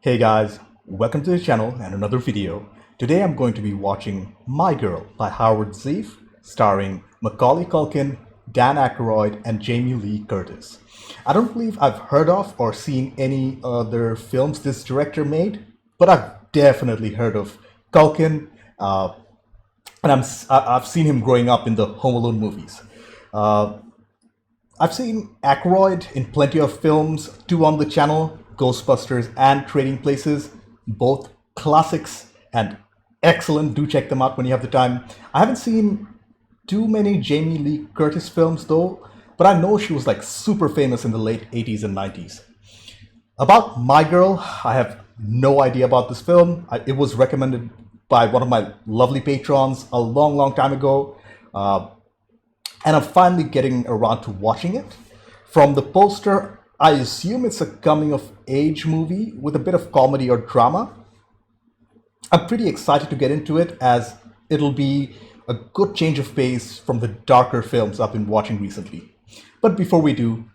Hey guys, welcome to the channel and another video. Today I'm going to be watching My Girl by Howard Zieff, starring Macaulay Culkin, Dan Aykroyd, and Jamie Lee Curtis. I don't believe I've heard of or seen any other films this director made, but I've definitely heard of Culkin, and I've seen him growing up in the Home Alone movies. Uh, I've seen Aykroyd in plenty of films, two on the channel, Ghostbusters and Trading Places, both classics and excellent. Do check them out when you have the time. I haven't seen too many Jamie Lee Curtis films though, but I know she was like super famous in the late 80s and 90s. About My Girl, I have no idea about this film. It was recommended by one of my lovely patrons a long, long time ago. And I'm finally getting around to watching it. From the poster, I assume it's a coming of age movie with a bit of comedy or drama. I'm pretty excited to get into it as it'll be a good change of pace from the darker films I've been watching recently. But before we do,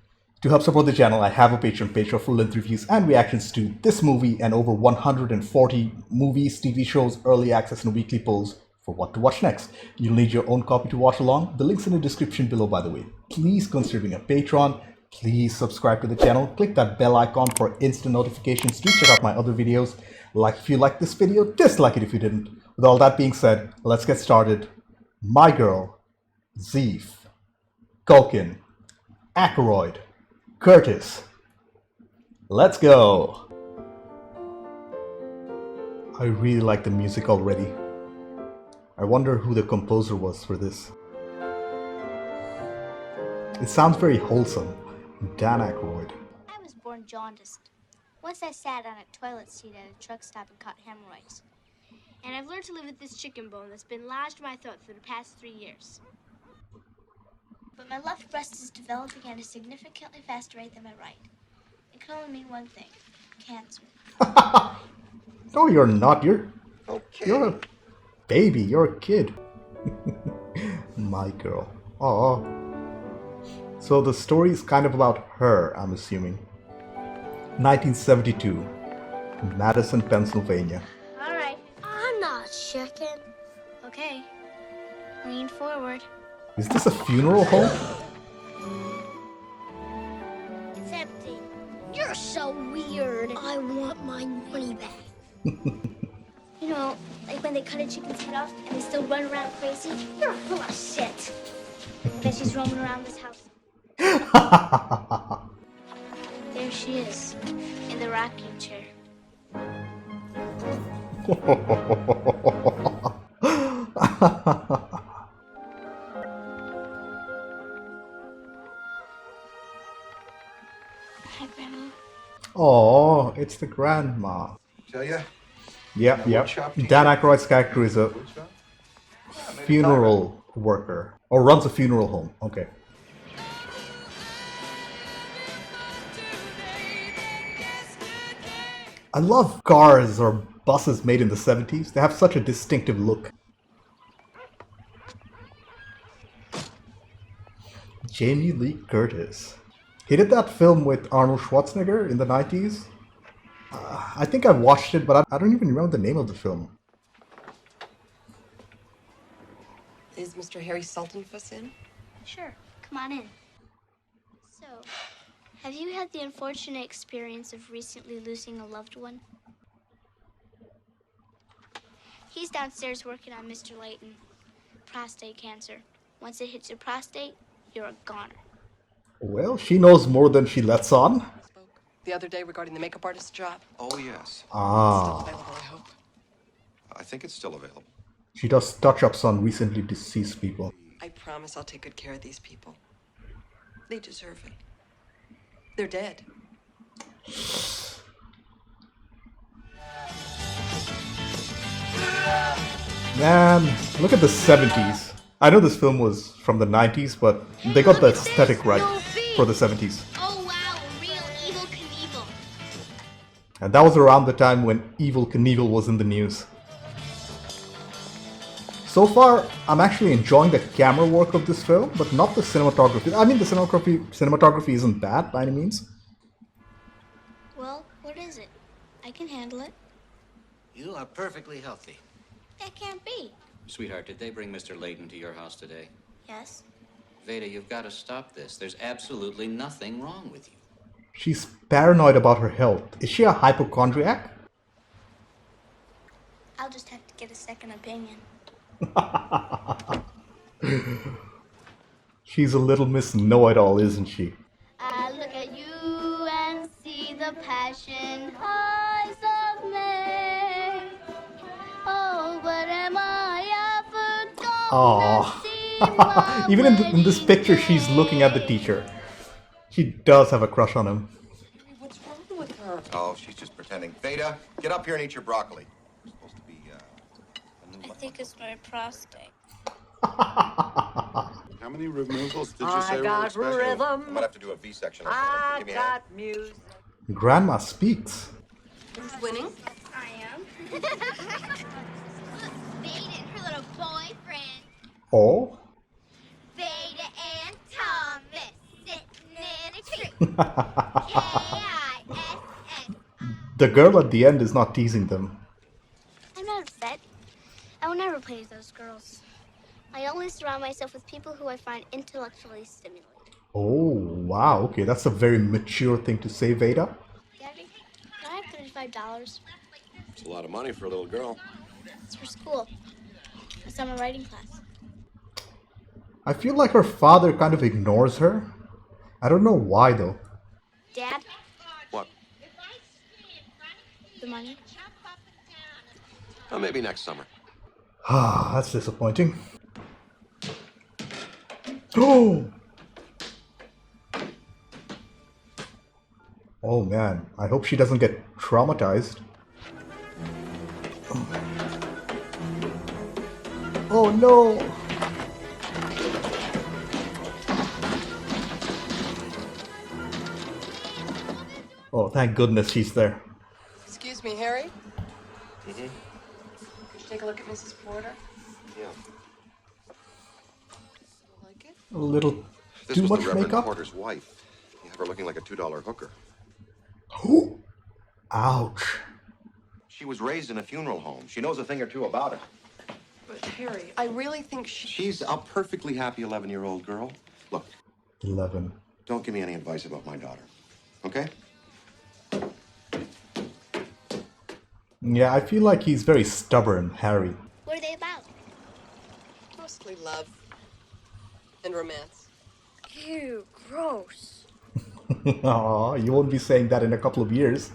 to help support the channel, I have a Patreon page for full-length reviews and reactions to this movie and over 140 movies, TV shows, early access, and weekly polls for what to watch next. You'll need your own copy to watch along. The link's in the description below, by the way. Please consider being a patron. Please subscribe to the channel. Click that bell icon for instant notifications. Do check out my other videos. Like if you liked this video, dislike it if you didn't. With all that being said, let's get started. My Girl, Zieff, Culkin, Aykroyd, Curtis. Let's go. I really like the music already. I wonder who the composer was for this. It sounds very wholesome. Dan Aykroyd. I was born jaundiced. Once I sat on a toilet seat at a truck stop and caught hemorrhoids. And I've learned to live with this chicken bone that's been lodged in my throat for the past 3 years. But my left breast is developing at a significantly faster rate than my right. It can only mean one thing: cancer. No, you're not. You're a Okay. baby. You're a kid. My Girl. Oh. So the story is kind of about her, I'm assuming. 1972, Madison, Pennsylvania. All right. I'm not chicken. Okay. Lean forward. Is this a funeral home? It's empty. You're so weird. I want my money back. You know, like when they cut a chicken's head off and they still run around crazy? You're full of shit. I bet she's roaming around this house. There she is, in the rocking chair. Hi, Grandma. Oh, it's the grandma. Tell ya? Yep. Woodshop teacher? Dan Aykroyd's character is a Woodshop? Yeah, maybe funeral worker. Or runs a funeral home. Okay. I love cars or buses made in the 70s. They have such a distinctive look. Jamie Lee Curtis. He did that film with Arnold Schwarzenegger in the 90s. I think I watched it, but I don't even remember the name of the film. Is Mr. Harry Sultanfuss in? Sure, come on in. So, have you had the unfortunate experience of recently losing a loved one? He's downstairs working on Mr. Layton. Prostate cancer. Once it hits your prostate, you're a goner. Well, she knows more than she lets on. Spoke the other day regarding the makeup artist job. Oh, yes. Still Ah, available, I hope. I think it's still available. she does touch-ups on recently deceased people. I promise I'll take good care of these people. They deserve it. They're dead. Man, look at the 70s. I know this film was from the 90s, but they got the aesthetic right for the 70s. Oh wow, real Evil Knievel. And that was around the time when Evel Knievel was in the news. So far, I'm actually enjoying the camera work of this film, but not the cinematography. I mean, the cinematography isn't bad by any means. Well, what is it? I can handle it. You are perfectly healthy. That can't be. Sweetheart, did they bring Mr. Layton to your house today? Yes. Vada, you've got to stop this. There's absolutely nothing wrong with you. She's paranoid about her health. Is she a hypochondriac? I'll just have to get a second opinion. She's a little Miss Know-It-All, isn't she? I look at you and see the passion eyes of May. Oh, but am I ever gonna see my Even in this wedding picture, she's looking at the day? teacher. She does have a crush on him. What's wrong with her? Oh, she's just pretending. Vada, get up here and eat your broccoli. It's supposed to be a new I think it's my prostate. How many removals did you say were expected? I might have to do a V-section. I Give me a hand. got music. Grandma speaks. Who's winning? I am. Look, Vada and her little boyfriend. Oh? Vada and Thomas sitting in a tree. K-I-S-S. The girl at the end is not teasing them. I'm not upset. I will never play with those girls. I only surround myself with people who I find intellectually stimulating. Oh, wow. Okay, that's a very mature thing to say, Vada. Daddy, can I have $35? It's a lot of money for a little girl. It's for school. A summer writing class. I feel like her father kind of ignores her. I don't know why, though. Dad, What? the money. Oh, maybe next summer. Ah, that's disappointing. Oh! Oh man, I hope she doesn't get traumatized. Oh no! Oh, thank goodness she's there. Excuse me, Harry? Could you take a look at Mrs. Porter? Yeah. Like it? A little This too was much the Reverend makeup. Porter's wife. You have her looking like a $2 hooker. Ooh. Ouch. She was raised in a funeral home. She knows a thing or two about it. But Harry, I really think She's a perfectly happy 11-year-old girl. Look, 11. don't give me any advice about my daughter. Okay? Yeah, I feel like he's very stubborn, Harry. What are they about? mostly love and romance. Ew, gross. Aw, you won't be saying that in a couple of years.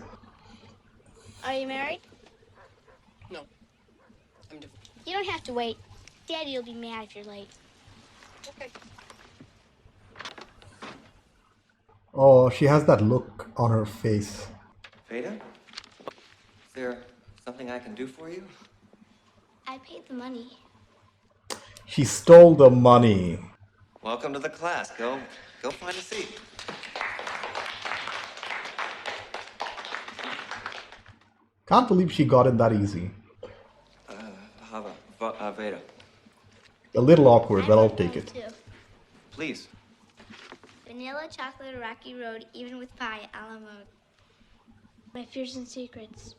Are you married? No, I'm divorced. You don't have to wait. Daddy will be mad if you're late. Okay. Oh, she has that look on her face. Vada? Is there something I can do for you? I paid the money. She stole the money. Welcome to the class. Go find a seat. Can't believe she got in that easy. Vada, A little awkward, but I I'll want take one, it. too. please. Vanilla chocolate Rocky Road, even with pie a la mode. My fears and secrets.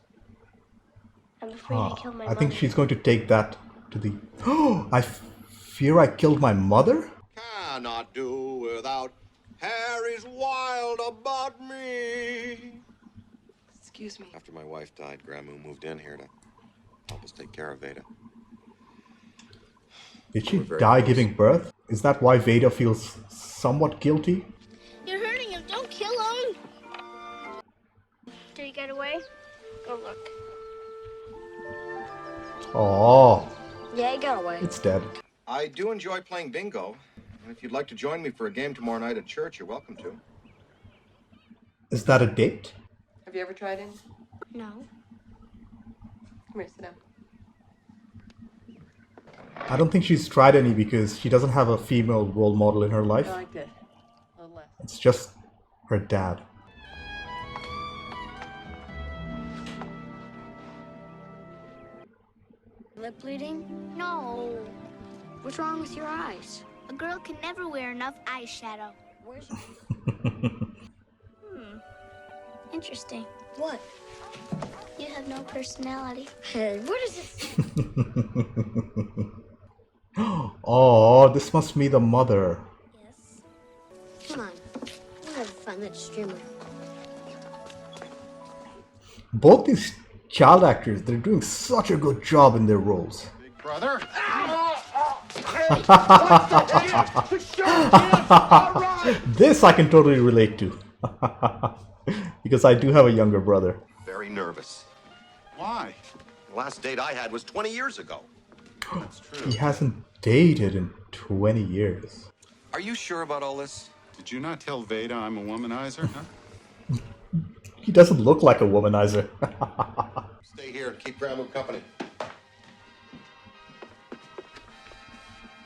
I'm afraid I killed my I think mother. she's going to take that to the... Oh, I fear I killed my mother? Cannot do without Harry's wild about me. Excuse me. After my wife died, Grandma moved in here to help us take care of Vada. Did she We're very die close. giving birth? Is that why Vada feels somewhat guilty? You're hurting him. Don't kill him. Did he get away? Go look. Oh, Yeah, he got away. it's dead. I do enjoy playing bingo. And if you'd like to join me for a game tomorrow night at church, you're welcome to. Is that a date? Have you ever tried it? No. Come here, sit down. I don't think she's tried any because she doesn't have a female role model in her life. I like this. A little less. It's just her dad. Lip bleeding? No. What's wrong with your eyes? A girl can never wear enough eyeshadow. Where's Interesting. What? no personality. Where does it? Oh, this must be the mother. Yes. Come on. We'll have fun. Let's streamer. Both these child actors, they're doing such a good job in their roles. Big brother. This I can totally relate to. Because I do have a younger brother. Very nervous. Why? The last date I had was 20 years ago. That's true. He hasn't dated in 20 years. Are you sure about all this? Did you not tell Vada I'm a womanizer, huh? He doesn't look like a womanizer. Stay here and keep Grandma company.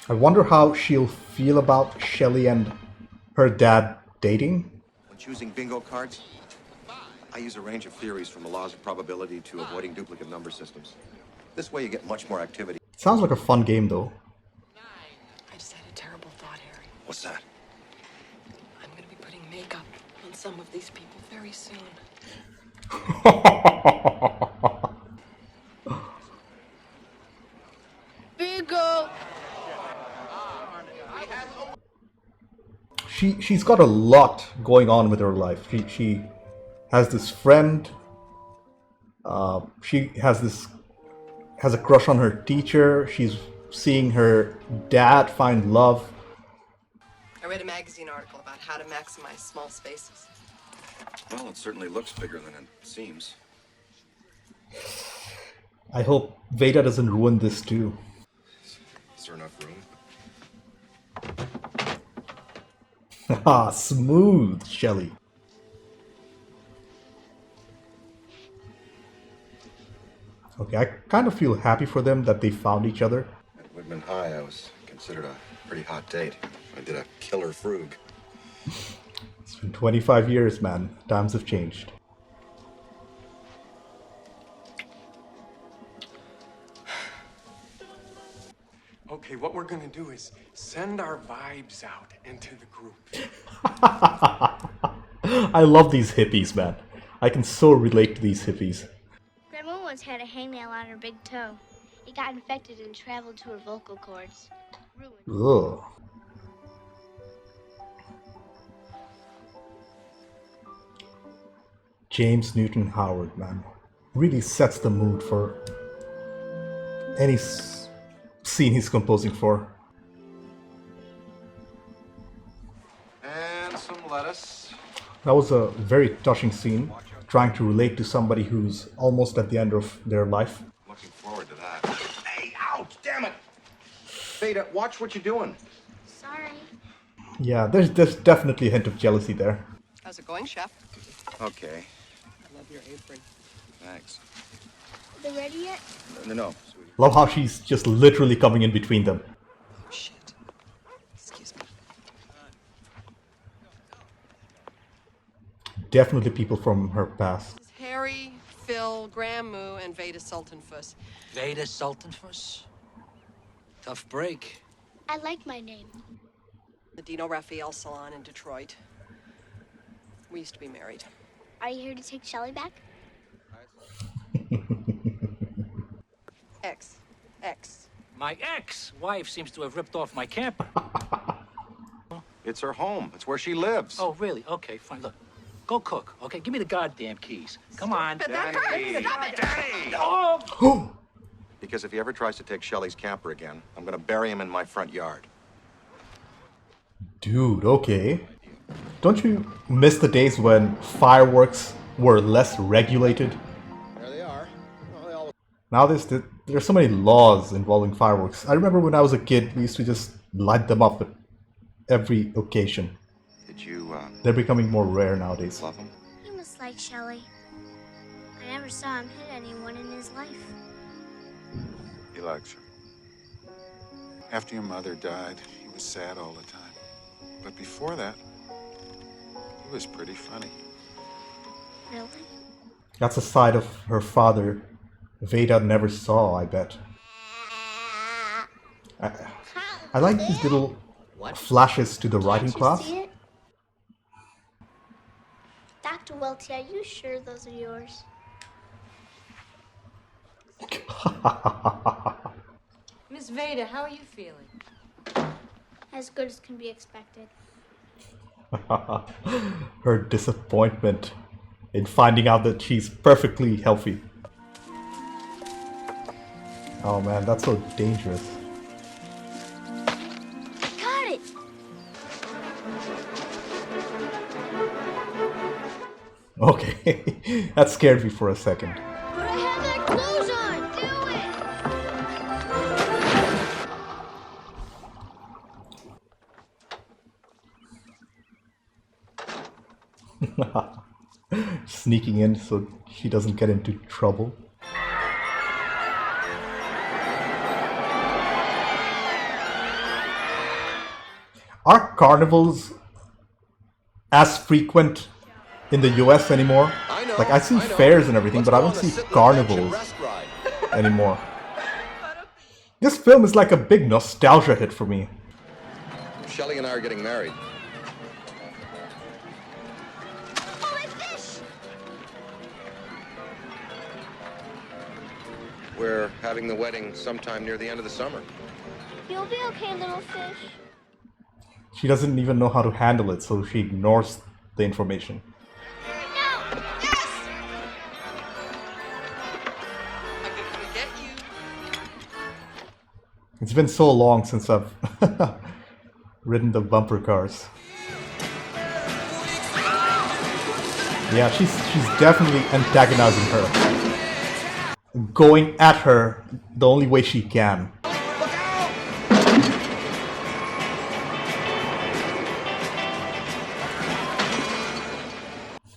I wonder how she'll feel about Shelley and her dad dating. When choosing bingo cards, I use a range of theories from the laws of probability to avoiding duplicate number systems. This way you get much more activity. Sounds like a fun game though. I just had a terrible thought, Harry. What's that? I'm going to be putting makeup on some of these people very soon. Bingo. She's got a lot going on with her life. She has this friend. She has a crush on her teacher. She's seeing her dad find love. I read a magazine article about how to maximize small spaces. Well, it certainly looks bigger than it seems. I hope Veda doesn't ruin this too. Is there enough room? Ah, smooth, Shelley. Okay, I kind of feel happy for them that they found each other. At Whitman High, I was considered a pretty hot date. I did a killer frug. It's been 25 years, man. Times have changed. Okay, what we're gonna do is send our vibes out into the group. I love these hippies, man. I can so relate to these hippies. Grandma once had a hangnail on her big toe. It got infected and traveled to her vocal cords. Ruined. Ugh. James Newton Howard, man, really sets the mood for any scene he's composing for. And some lettuce. That was a very touching scene, trying to relate to somebody who's almost at the end of their life. Looking forward to that. Hey, ouch, damn it! Vada, watch what you're doing. Sorry. Yeah, there's definitely a hint of jealousy there. How's it going, Chef? Okay, I love your apron. thanks. Are they ready yet? No, sweetie. Love how she's just literally coming in between them. Oh, shit. Excuse me. Definitely people from her past. This is Harry, Phil, Grandmoo, and Veda Sultanfuss. Vada Sultanfuss? Tough break. I like my name. The Dino Raphael Salon in Detroit. We used to be married. Are you here to take Shelley back? Ex. My ex-wife seems to have ripped off my camper. It's her home. It's where she lives. Oh, really? Okay, fine. Look, go cook, okay? Give me the goddamn keys. Come on. Danny! Oh! Because if he ever tries to take Shelley's camper again, I'm gonna bury him in my front yard. Dude, okay. Don't you miss the days when fireworks were less regulated? There they are. Well, they all... Now there's so many laws involving fireworks. I remember when I was a kid, we used to just light them up at every occasion. Did you, They're becoming more rare nowadays. love him? He must like Shelley. I never saw him hit anyone in his life. He likes her. After your mother died, he was sad all the time. But before that, he was pretty funny. Really? That's a side of her father Vada never saw, I bet. I like these little flashes to the writing Can't you class. see it? Dr. Welty, are you sure those are yours? Miss Vada, how are you feeling? As good as can be expected. Her disappointment in finding out that she's perfectly healthy. Oh man, that's so dangerous. Got it! Okay, that scared me for a second. But I have my clothes on! Do Sneaking in so she doesn't get into trouble. Are carnivals as frequent in the US anymore? Like, I see fairs and everything, but I don't see carnivals anymore. This film is like a big nostalgia hit for me. Shelley and I are getting married. Oh, my fish! We're having the wedding sometime near the end of the summer. You'll be okay, little fish. She doesn't even know how to handle it, so she ignores the information. No! Yes! I'm gonna come and get you. It's been so long since I've ridden the bumper cars. Yeah, she's definitely antagonizing her. Going at her the only way she can.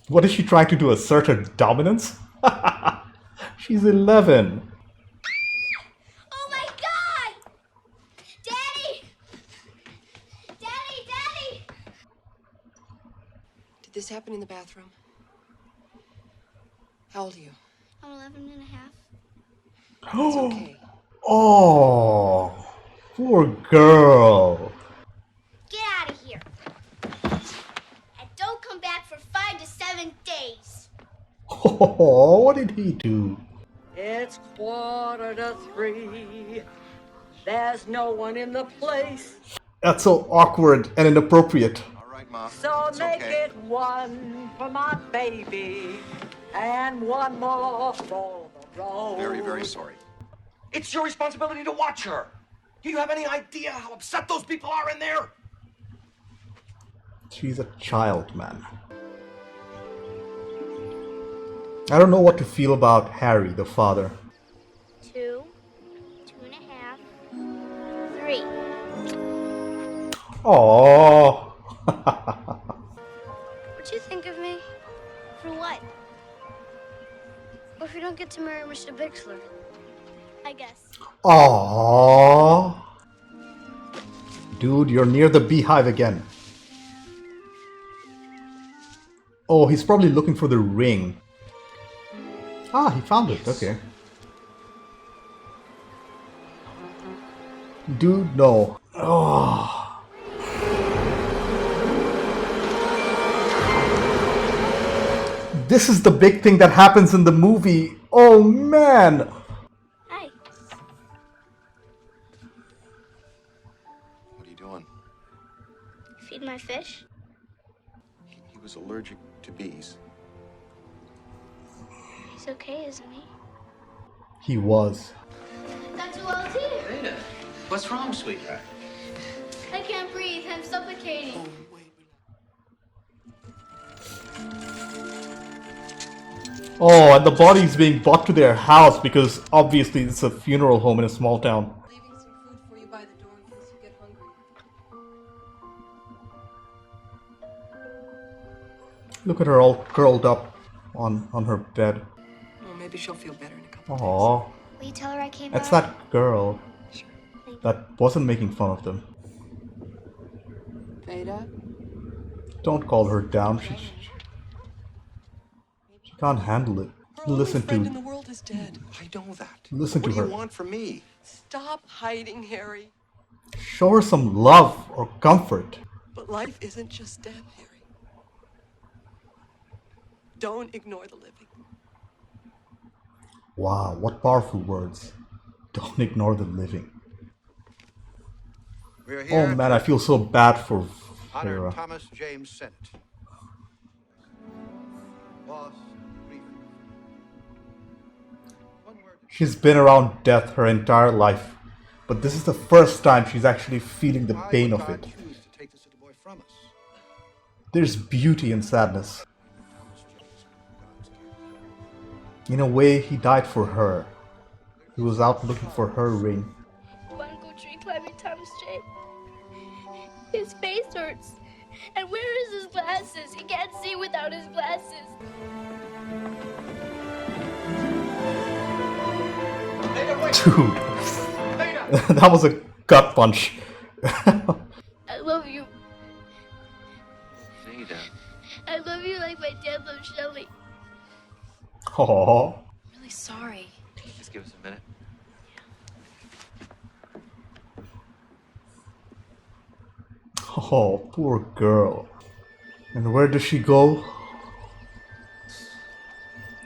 What is she trying to do? Assert her dominance? She's 11. Oh my god! Daddy! Daddy, Daddy! Did this happen in the bathroom? How old are you? I'm 11 and a half. It's okay. Oh, poor girl. Get out of here. And don't come back for 5 to 7 days. Oh, what did he do? It's 2:45. There's no one in the place. That's so awkward and inappropriate. All right, Ma. So It's make okay. it one for my baby and one more for the road. Very, very sorry. It's your responsibility to watch her. Do you have any idea how upset those people are in there? She's a child, man. I don't know what to feel about Harry, the father. 2, 2.5, 3. Oh. What'd you think of me? For what? What if we don't get to marry Mr. Bixler? I guess. Oh. Dude, you're near the beehive again. Oh, he's probably looking for the ring. Ah, he found it. Okay. Dude, no. Oh. This is the big thing that happens in the movie. Oh, man. Hi. What are you doing? Feed my fish? He was allergic to bees. He's okay, isn't he? He was. Dr. Wells here. Vada, what's wrong, sweetheart? I can't breathe. I'm suffocating. Oh, and the body's being brought to their house because obviously it's a funeral home in a small town. Leaving some food for you by the door in case you get hungry. Look at her all curled up on her bed. Well, maybe she'll feel better in a couple of Aww. Will you tell her I came That's by? that girl days. Sure. that wasn't making fun of them. Vada? Don't call her down. She can't handle it. Her only Listen friend in the to world is dead. I know that. Listen What to do her. you want from me? Stop hiding, Harry. Show her some love or comfort. But life isn't just death, Harry. Don't ignore the living. Wow, what powerful words. Don't ignore the living. We're here Oh man, I feel so bad for honor Vera. Thomas James Sennett. Boss, brief. She's been around death her entire life, but this is the first time she's actually feeling the pain of it. Choose to take this little boy from us. There's beauty in sadness. In a way, he died for her. He was out looking for her ring. I want to go tree climbing, Thomas J. His face hurts. And where is his glasses? He can't see without his glasses. Dude, that was a gut punch. I love you. Vada. I love you like my dad loved Shelly. Aww. I'm really sorry. Just give us a minute. Oh, poor girl. And where does she go?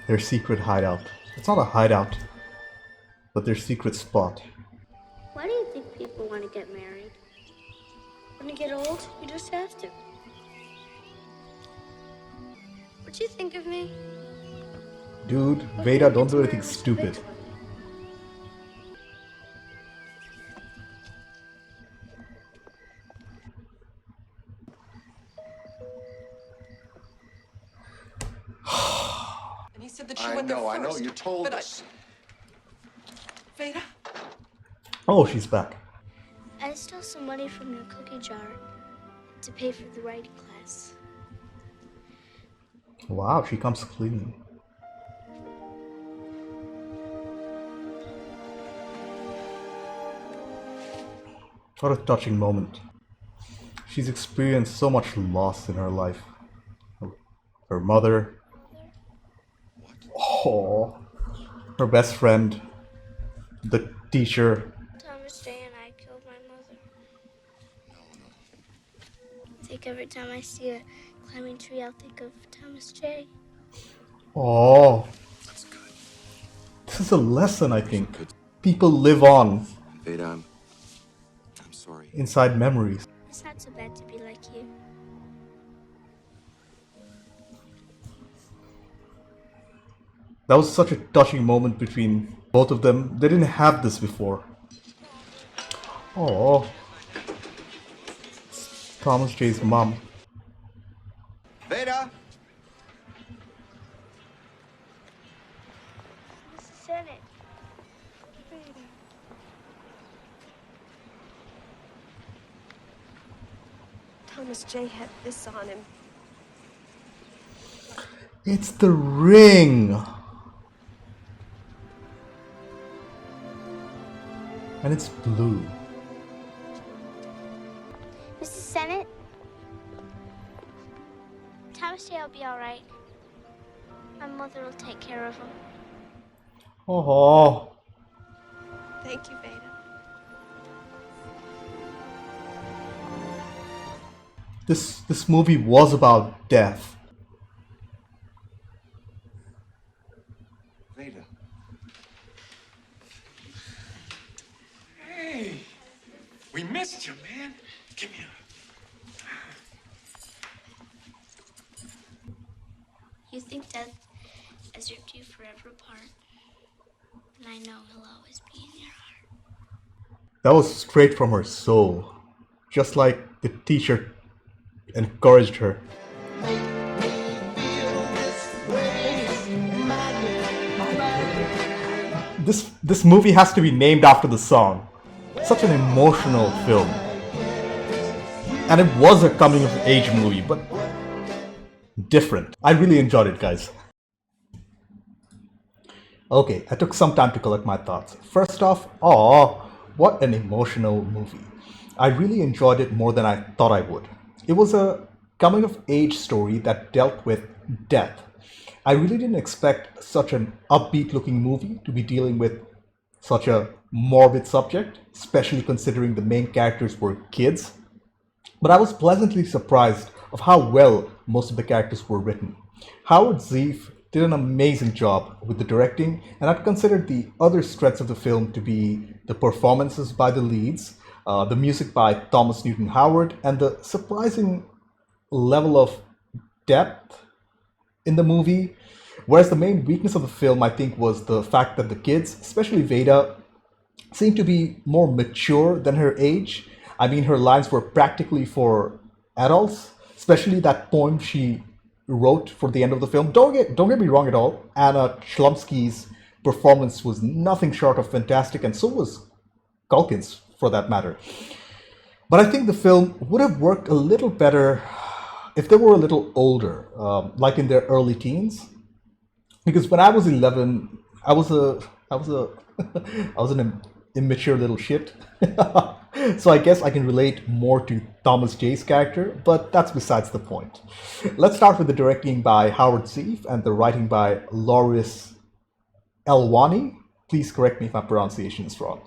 Their secret hideout. It's not a hideout, but their secret spot. Why do you think people want to get married? When you get old, you just have to. What'd you think of me? Dude, Vada, don't do anything stupid. And he said that she went there first. I know, you told but us. Vada? Oh, she's back. I stole some money from your cookie jar to pay for the writing class. Wow, she comes clean. What a touching moment. She's experienced so much loss in her life. Her mother. Oh, her best friend. The teacher. Thomas J. and I killed my mother. I think every time I see a climbing tree, I'll think of Thomas J. Oh. This is a lesson, I think. People live on. Vada, I'm sorry. Inside memories. It's not so bad to be like you. That was such a touching moment between both of them. They didn't have this before. Oh, Thomas J's mom. Vada! Mrs. Sennett. Thomas J had this on him. It's the ring. And it's blue. Mrs. Sennett? Thomas J will be all right. My mother will take care of him. Oh. Thank you, Vada. This movie was about death. Vada. Hey, we missed you, man. Give me You think death as you're two forever apart. And I know he'll always be in your heart. That was straight from her soul. Just like the teacher encouraged her. This movie has to be named after the song. Such an emotional film. And it was a coming of age movie, but different. I really enjoyed it, guys. Okay, I took some time to collect my thoughts. First off, what an emotional movie. I really enjoyed it more than I thought I would. It was a coming of age story that dealt with death. I really didn't expect such an upbeat looking movie to be dealing with such a morbid subject, especially considering the main characters were kids. But I was pleasantly surprised of how well most of the characters were written. Howard Zieff did an amazing job with the directing, and I'd consider the other strengths of the film to be the performances by the leads, the music by Thomas Newton Howard, and the surprising level of depth in the movie. Whereas the main weakness of the film, I think, was the fact that the kids, especially Vada, seemed to be more mature than her age. I mean, her lines were practically for adults, especially that poem she wrote for the end of the film. Don't get me wrong at all. Anna Chlumsky's performance was nothing short of fantastic, and so was Culkin's, for that matter. But I think the film would have worked a little better if they were a little older, like in their early teens. Because when I was 11, I was an immature little shit. So I guess I can relate more to Thomas J's character, but that's besides the point. Let's start with the directing by Howard Zieff and the writing by Loris Elwani. Please correct me if my pronunciation is wrong.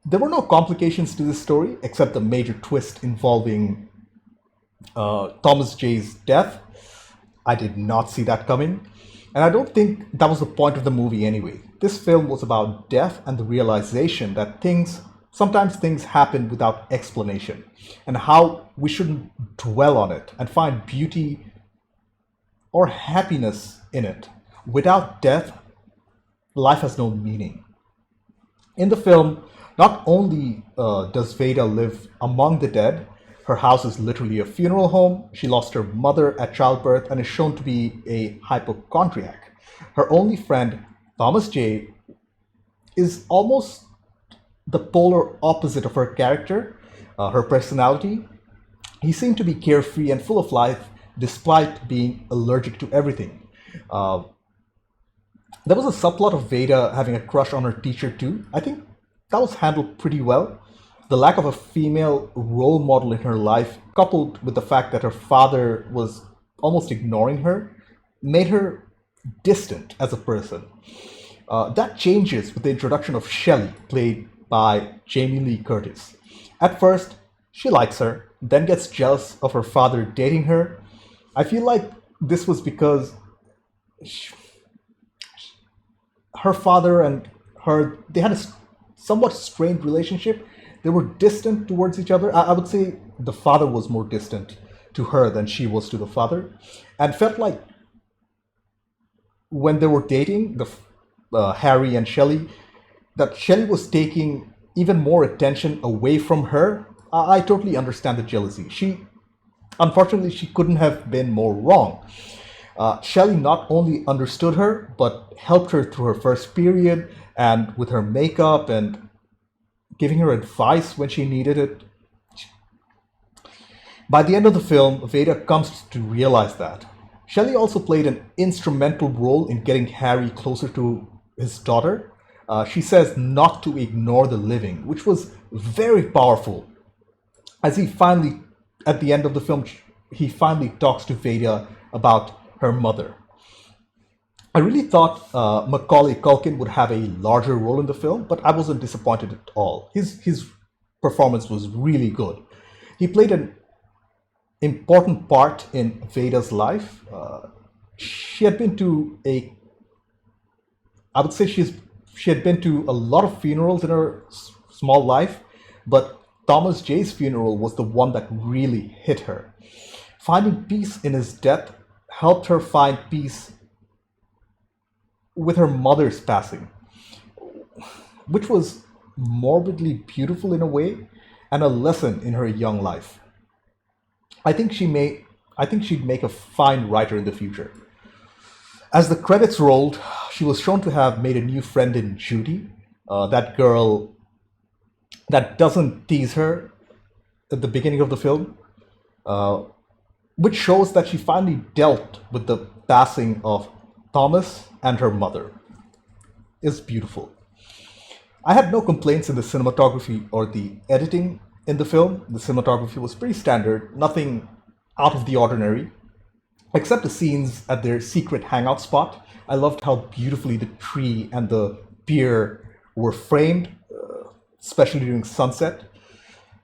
There were no complications to this story except the major twist involving Thomas J's death. I did not see that coming. And I don't think that was the point of the movie anyway. This film was about death and the realization that sometimes things happen without explanation, and how we shouldn't dwell on it and find beauty or happiness in it. Without death, life has no meaning. In the film, not only does Vada live among the dead, her house is literally a funeral home. She lost her mother at childbirth and is shown to be a hypochondriac. Her only friend, Thomas J, is almost the polar opposite of her character, her personality. He seemed to be carefree and full of life despite being allergic to everything. There was a subplot of Vada having a crush on her teacher too. I think that was handled pretty well. The lack of a female role model in her life, coupled with the fact that her father was almost ignoring her, made her distant as a person. That changes with the introduction of Shelley, played by Jamie Lee Curtis. At first, she likes her, then gets jealous of her father dating her. I feel like this was because her father and her, they had a somewhat strained relationship. They were distant towards each other. I would say the father was more distant to her than she was to the father, and felt like when they were dating, Harry and Shelley, that Shelley was taking even more attention away from her. I totally understand the jealousy. Unfortunately, she couldn't have been more wrong. Shelley not only understood her, but helped her through her first period and with her makeup and giving her advice when she needed it. By the end of the film, Vada comes to realize that. Shelley also played an instrumental role in getting Harry closer to his daughter. She says not to ignore the living, which was very powerful. As he finally, at the end of the film, he finally talks to Vada about her mother. I really thought Macaulay Culkin would have a larger role in the film, but I wasn't disappointed at all. His performance was really good. He played an important part in Vada's life. She had been to I would say she had been to a lot of funerals in her small life, but Thomas J's funeral was the one that really hit her. Finding peace in his death helped her find peace with her mother's passing, which was morbidly beautiful in a way and a lesson in her young life. I think she'd make a fine writer in the future. As the credits rolled, she was shown to have made a new friend in Judy, that girl that doesn't tease her at the beginning of the film, which shows that she finally dealt with the passing of Thomas and her mother. Is beautiful. I had no complaints in the cinematography or the editing in the film. The cinematography was pretty standard, nothing out of the ordinary, except the scenes at their secret hangout spot. I loved how beautifully the tree and the pier were framed, especially during sunset.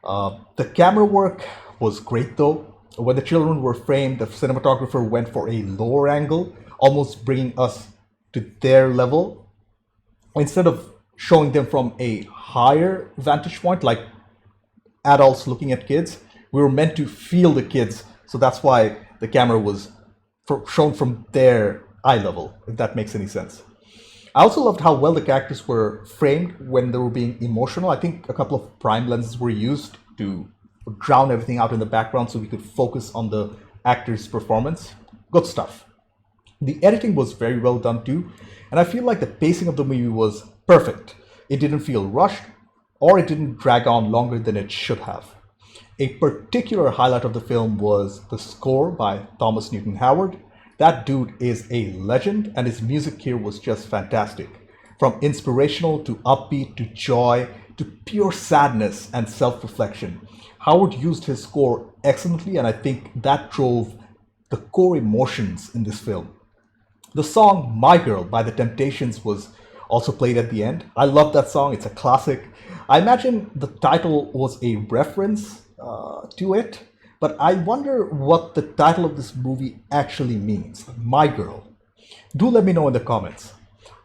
The camera work was great though. When the children were framed, the cinematographer went for a lower angle, almost bringing us to their level. Instead of showing them from a higher vantage point, like adults looking at kids, we were meant to feel the kids. So that's why the camera was shown from their eye level, if that makes any sense. I also loved how well the characters were framed when they were being emotional. I think a couple of prime lenses were used to drown everything out in the background so we could focus on the actor's performance. Good stuff. The editing was very well done too, and I feel like the pacing of the movie was perfect. It didn't feel rushed, or it didn't drag on longer than it should have. A particular highlight of the film was the score by Thomas Newton Howard. That dude is a legend, and his music here was just fantastic. From inspirational to upbeat to joy to pure sadness and self-reflection. Howard used his score excellently, and I think that drove the core emotions in this film. The song My Girl by The Temptations was also played at the end. I love that song, it's a classic. I imagine the title was a reference to it, but I wonder what the title of this movie actually means. My Girl. Do let me know in the comments.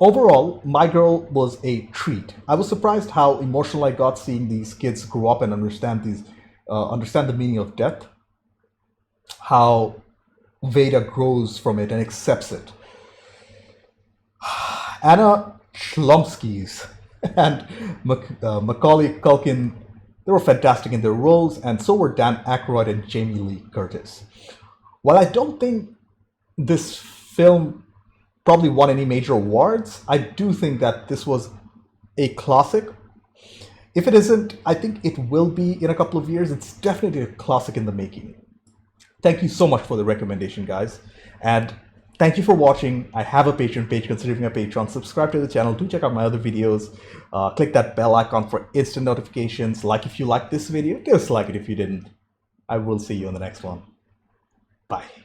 Overall, My Girl was a treat. I was surprised how emotional I got seeing these kids grow up and understand the meaning of death. How Vada grows from it and accepts it. Anna Chlumsky's and Macaulay Culkin, they were fantastic in their roles, and so were Dan Aykroyd and Jamie Lee Curtis. While I don't think this film probably won any major awards, I do think that this was a classic. If it isn't, I think it will be in a couple of years. It's definitely a classic in the making. Thank you so much for the recommendation, guys. And thank you for watching. I have a Patreon page. Consider being a patron. Subscribe to the channel. Do check out my other videos. Click that bell icon for instant notifications. Like if you liked this video. Dislike it if you didn't. I will see you in the next one. Bye.